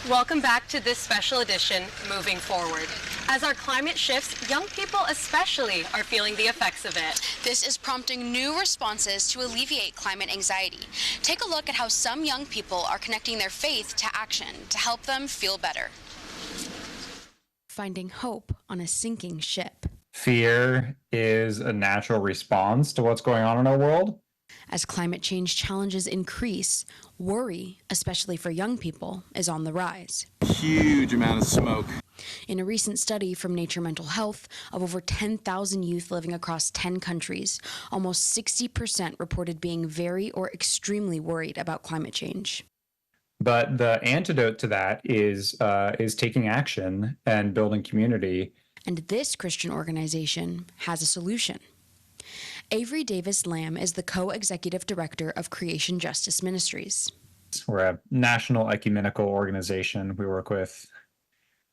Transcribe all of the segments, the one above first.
Welcome back to this special edition, Moving Forward. As our climate shifts, young people especially are feeling the effects of it. This is prompting new responses to alleviate climate anxiety. Take a look at how some young people are connecting their faith to action to help them feel better. Finding hope on a sinking ship. Fear is a natural response to what's going on in our world. As climate change challenges increase, worry, especially for young people, is on the rise. Huge amount of smoke. In a recent study from Nature Mental Health of over 10,000 youth living across 10 countries, almost 60% reported being very or extremely worried about climate change. But the antidote to that is taking action and building community. And this Christian organization has a solution. Avery Davis Lamb is the co-executive director of Creation Justice Ministries. We're a national ecumenical organization. We work with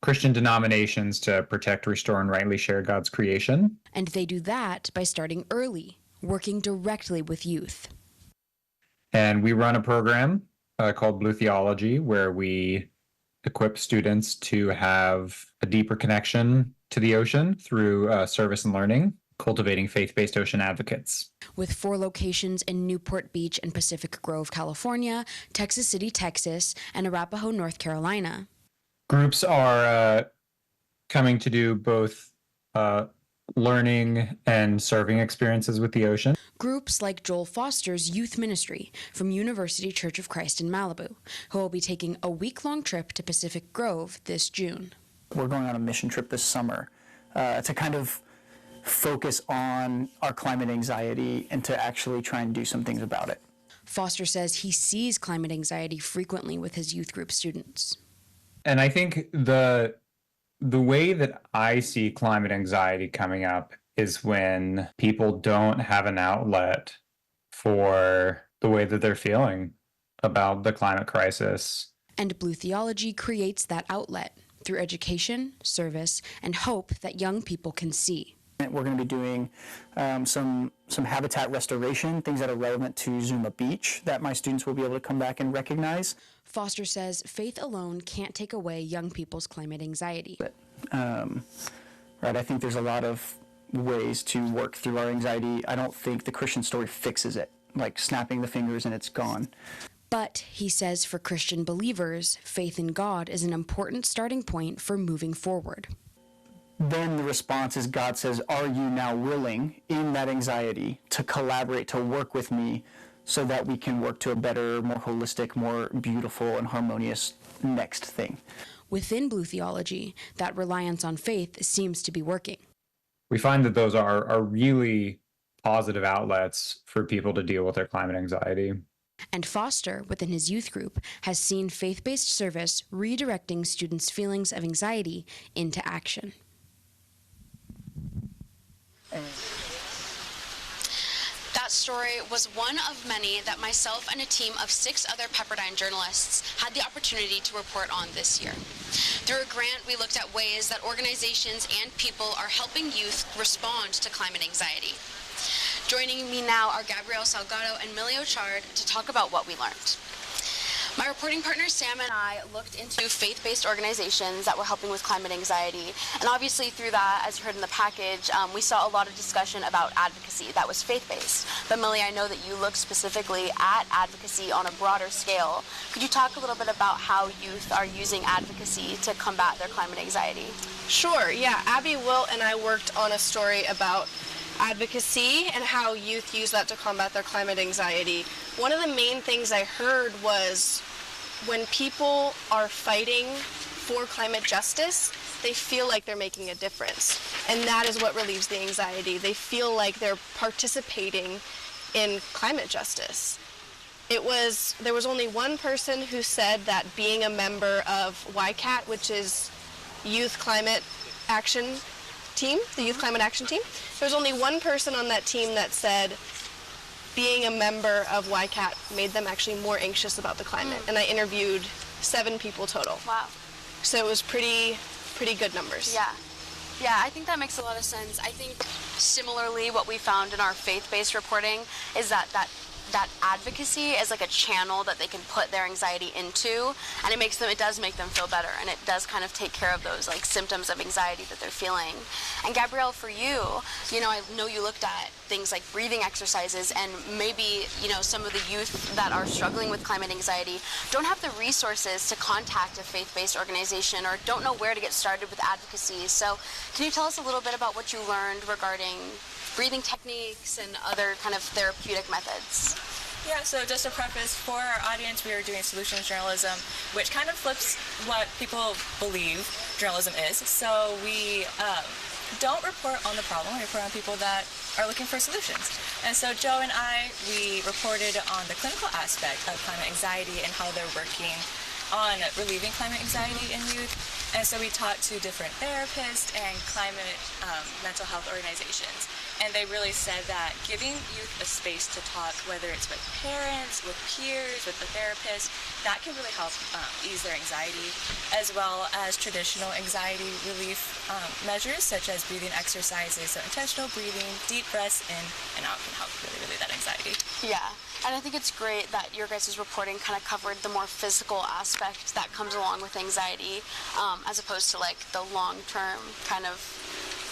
Christian denominations to protect, restore, and rightly share God's creation. And they do that by starting early, working directly with youth. And we run a program called Blue Theology, where we equip students to have a deeper connection to the ocean through service and learning, cultivating faith-based ocean advocates. With 4 locations in Newport Beach and Pacific Grove, California, Texas City, Texas, and Arapahoe, North Carolina. Groups are coming to do both learning and serving experiences with the ocean. Groups like Joel Foster's youth ministry from University Church of Christ in Malibu, who will be taking a week-long trip to Pacific Grove this June. We're going on a mission trip this summer to kind of focus on our climate anxiety and to actually try and do some things about it. Foster says he sees climate anxiety frequently with his youth group students. And I think the way that I see climate anxiety coming up is when people don't have an outlet for the way that they're feeling about the climate crisis. And Blue Theology creates that outlet through education, service, and hope that young people can see. We're going to be doing some habitat restoration, things that are relevant to Zuma Beach that my students will be able to come back and recognize. Foster says faith alone can't take away young people's climate anxiety. Right, I think there's a lot of ways to work through our anxiety. I don't think the Christian story fixes it, like snapping the fingers and it's gone. But, he says, for Christian believers, faith in God is an important starting point for moving forward. Then the response is God says, are you now willing in that anxiety to collaborate, to work with me so that we can work to a better, more holistic, more beautiful and harmonious next thing? Within Blue Theology, that reliance on faith seems to be working. We find that those are really positive outlets for people to deal with their climate anxiety. And Foster, within his youth group, has seen faith-based service redirecting students' feelings of anxiety into action. That story was one of many that myself and a team of 6 other Pepperdine journalists had the opportunity to report on this year. Through a grant, we looked at ways that organizations and people are helping youth respond to climate anxiety. Joining me now are Gabrielle Salgado and Millie Ochard to talk about what we learned. My reporting partner Sam and I looked into faith-based organizations that were helping with climate anxiety. And obviously through that, as you heard in the package, we saw a lot of discussion about advocacy that was faith-based. But Millie, I know that you looked specifically at advocacy on a broader scale. Could you talk a little bit about how youth are using advocacy to combat their climate anxiety? Sure, yeah. Abby, Will, and I worked on a story about advocacy and how youth use that to combat their climate anxiety. One of the main things I heard was when people are fighting for climate justice, they feel like they're making a difference. And that is what relieves the anxiety. They feel like they're participating in climate justice. There was only one person who said that being a member of YCAT, which is Youth Climate Action Team, the Youth Climate Action Team, there was only one person on that team that said being a member of YCAT made them actually more anxious about the climate. And I interviewed 7 people total. Wow. So it was pretty good numbers. Yeah, I think that makes a lot of sense. I think similarly what we found in our faith-based reporting is that that advocacy is like a channel that they can put their anxiety into, and it does make them feel better, and it does kind of take care of those like symptoms of anxiety that they're feeling. And Gabrielle, for you, I know you looked at things like breathing exercises, and maybe, some of the youth that are struggling with climate anxiety don't have the resources to contact a faith-based organization or don't know where to get started with advocacy. So can you tell us a little bit about what you learned regarding breathing techniques and other kind of therapeutic methods? Yeah, so just a preface, for our audience, we are doing solutions journalism, which kind of flips what people believe journalism is. So we don't report on the problem, we report on people that are looking for solutions. And so Joe and I, we reported on the clinical aspect of climate anxiety and how they're working on relieving climate anxiety in youth. And so we talked to different therapists and climate mental health organizations. And they really said that giving youth a space to talk, whether it's with parents, with peers, with the therapist, that can really help ease their anxiety, as well as traditional anxiety relief measures such as breathing exercises. So intentional breathing, deep breaths in and out can help really relieve that anxiety. Yeah. And I think it's great that your guys' reporting kind of covered the more physical aspect that comes along with anxiety, as opposed to like the long-term kind of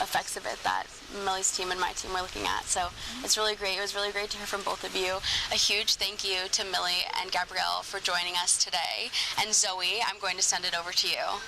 effects of it that Millie's team and my team were looking at. So it's really great. It was really great to hear from both of you. A huge thank you to Millie and Gabrielle for joining us today. And Zoe, I'm going to send it over to you.